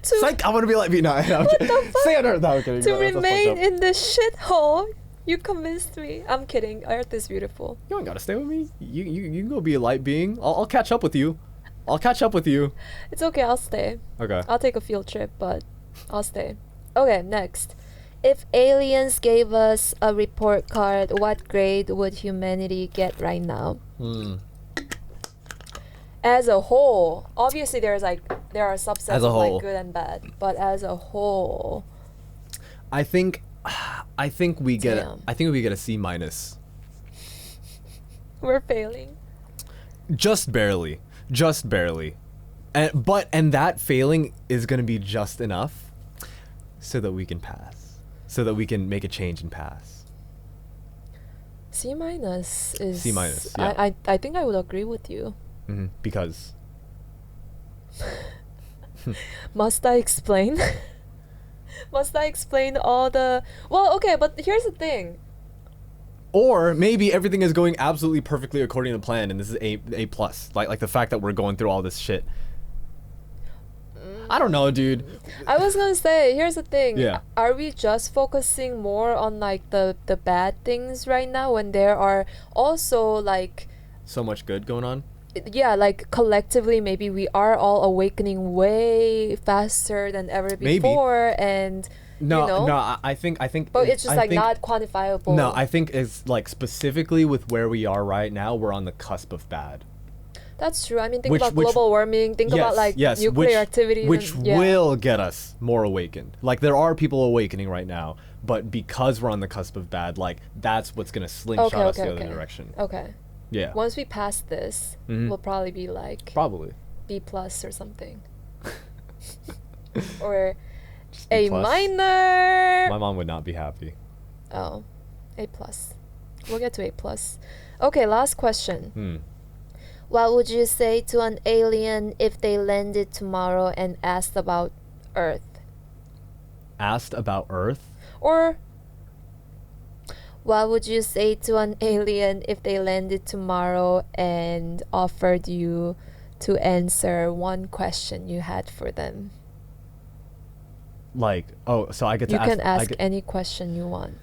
To Psych, I want to be like me. No, what the fuck? Stay on Earth. No, I'm kidding. To No, that's fucked remain up. in this shithole. You convinced me. I'm kidding. Earth is beautiful. You don't gotta stay with me. You can go be a light being. I'll catch up with you. I'll catch up with you. It's okay. I'll stay. Okay. I'll take a field trip, but I'll stay. Okay, next. If aliens gave us a report card, what grade would humanity get right now? As a whole, obviously there are subsets As a of whole. like good and bad, but as a whole, I think we get Damn. a C minus. we're failing. Just barely. And that failing is gonna be just enough so that we can pass. So that we can make a change and pass. C minus is C minus, yeah. I think I would agree with you. Because Must I explain? Must I explain all the... Well, okay, but here's the thing. or maybe everything is going absolutely perfectly according to plan and this is A plus. Like the fact that we're going through all this shit. I don't know, dude. I was gonna say, here's the thing. Yeah. Are we just focusing more on like the bad things right now when there are also like... So much good going on. Yeah, like collectively maybe we are all awakening way faster than ever Maybe. before and... No, you know? no, I think But it's just I like think- not quantifiable. No, I think it's like specifically with where we are right now, we're on the cusp of bad. That's true. I mean, think Which- about which- global warming. Think about like nuclear which, activity. which will get us more awakened. Like there are people awakening right now, but because we're on the cusp of bad, like that's what's gonna slingshot us the other direction. Okay. Yeah, Once we pass this, we'll probably be like probably. B plus or something, or Just A B plus. minor. My mom would not be happy. Oh, A plus. We'll get to A plus. Okay, last question. What would you say to an alien if they landed tomorrow and asked about Earth? Asked about Earth? Or what would you say to an alien if they landed tomorrow and offered you to answer one question you had for them? Like, oh, so I get to You ask. can I ask get- any question you want.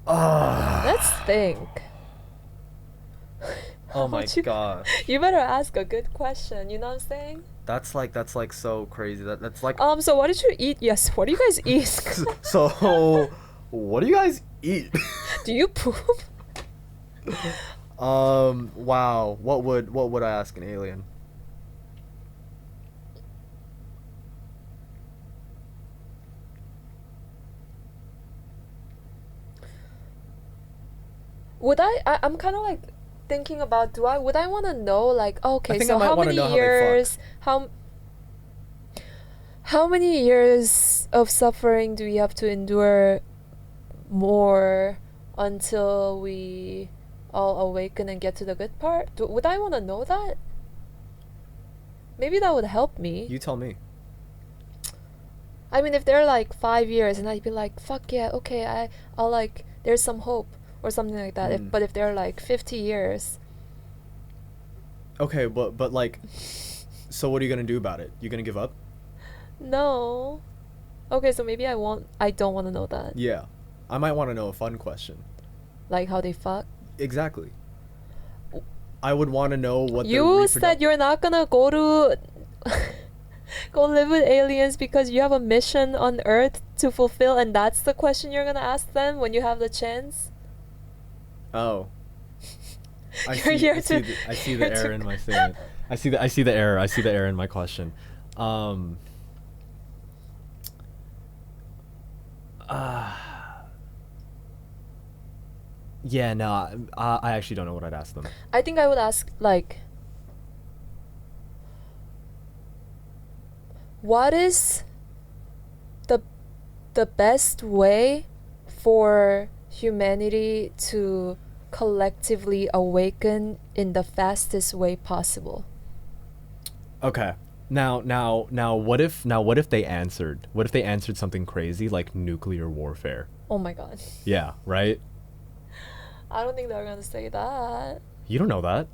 Let's think. Oh my Would you- gosh. You better ask a good question, you know what I'm saying? That's like so crazy. That's like So what did you eat? Yes, what do you guys eat? so what do you guys eat? Do you poop? Wow. What would I ask an alien? Would I'm kind of like thinking about would I want to know like okay, think so I might how wanna many know how they fuck. years how many years of suffering do we have to endure more until we all awaken and get to the good part? Would I want to know that? Maybe that would help me. You tell me. I mean, if they're like 5 years and I'd be like, fuck yeah, okay, I'll like, there's some hope or something like that. But if they're like 50 years, Okay, but like, so what are you gonna do about it? You gonna give up? no. Okay, so maybe I don't want to know that. Yeah, I might want to know a fun question. Like how they fuck. Exactly. I would want to know what You said you're not gonna go to go live with aliens because you have a mission on Earth to fulfill, and that's the question you're gonna ask them when you have the chance. Oh. I You're here I to- see the here to error in my statement. I see the error. I see the error in my question. Yeah, no, I actually don't know what I'd ask them. I think I would ask like, what is the best way for humanity to collectively awaken in the fastest way possible? Okay. Now, what if they answered? What if they answered something crazy like nuclear warfare? Oh my god. Yeah, right? I don't think they're gonna say that. You don't know that.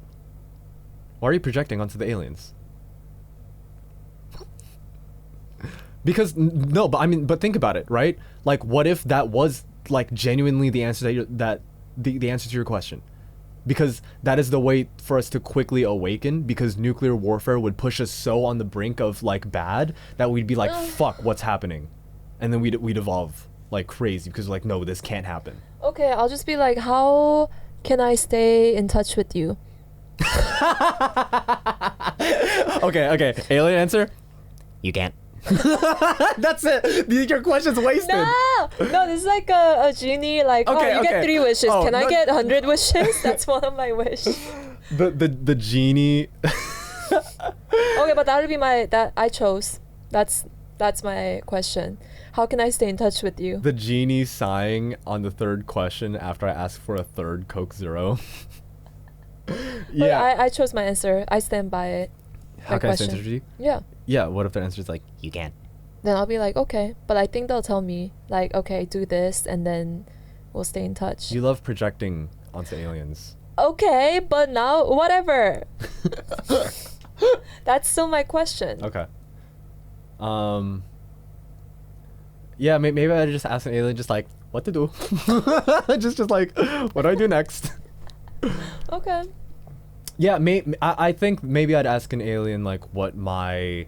Why are you projecting onto the aliens? Because no, but I mean, but think about it, right? Like, what if that was like genuinely the answer the answer to your question? Because that is the way for us to quickly awaken. Because nuclear warfare would push us so on the brink of like bad that we'd be like, fuck, what's happening? And then we'd evolve like crazy because like, no, this can't happen. Okay, I'll just be like, how can I stay in touch with you? Okay. Alien answer? You can't. That's it. Your question's wasted. No, this is like a genie. Like, Okay, you get 3 wishes. Oh, Can I no. get 100 wishes? That's one of my wishes. The genie. Okay, but that would be that I chose. That's my question. How can I stay in touch with you? The genie sighing on the third question after I asked for a third Coke Zero. Yeah, I chose my answer. I stand by it. How can I stay in touch with you? Yeah. Yeah. What if the answer is like, You can't. Then I'll be like, okay, but I think they'll tell me like, okay, do this, and then we'll stay in touch. you love projecting onto aliens? Okay, but now whatever. That's still my question. Okay. Yeah, maybe I just ask an alien just like what to do. just like what do I do next? Okay. Yeah, I think maybe I'd ask an alien like what's my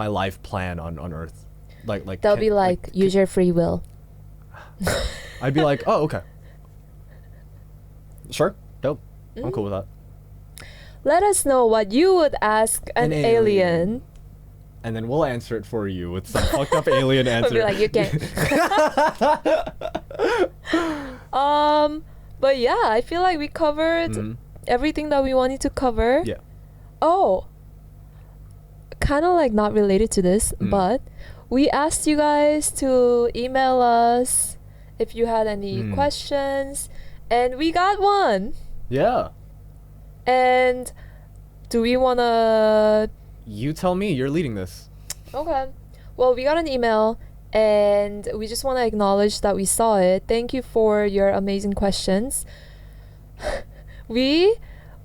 life plan on Earth? Like They'll be like, use your free will. I'd be like, oh, okay. Sure, dope. I'm cool with that. Let us know what you would ask an alien. And then we'll answer it for you with some fucked up alien answer. We'll be like, you can't. But yeah, I feel like we covered everything that we wanted to cover. Yeah. Oh, kind of like not related to this, but we asked you guys to email us if you had any questions, and we got one. Yeah. And do we want to... You tell me. You're leading this. Okay. Well, we got an email, and we just want to acknowledge that we saw it. Thank you for your amazing questions. We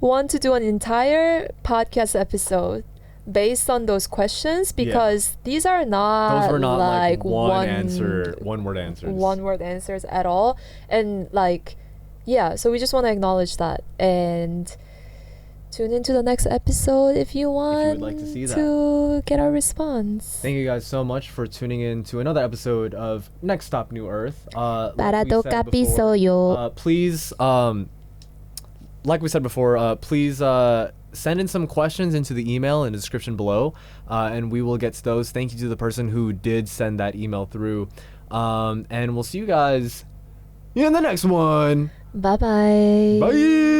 want to do an entire podcast episode based on those questions because these are not, those were not like one word answers. One word answers at all. And like, yeah, so we just want to acknowledge that and tune into the next episode if you want like to see that. to get our response. Thank you guys so much for tuning in to another episode of Next Stop New Earth. Please, like we said before, please send in some questions into the email in the description below, and we will get to those. Thank you to the person who did send that email through, and we'll see you guys in the next one. Bye-bye. Bye.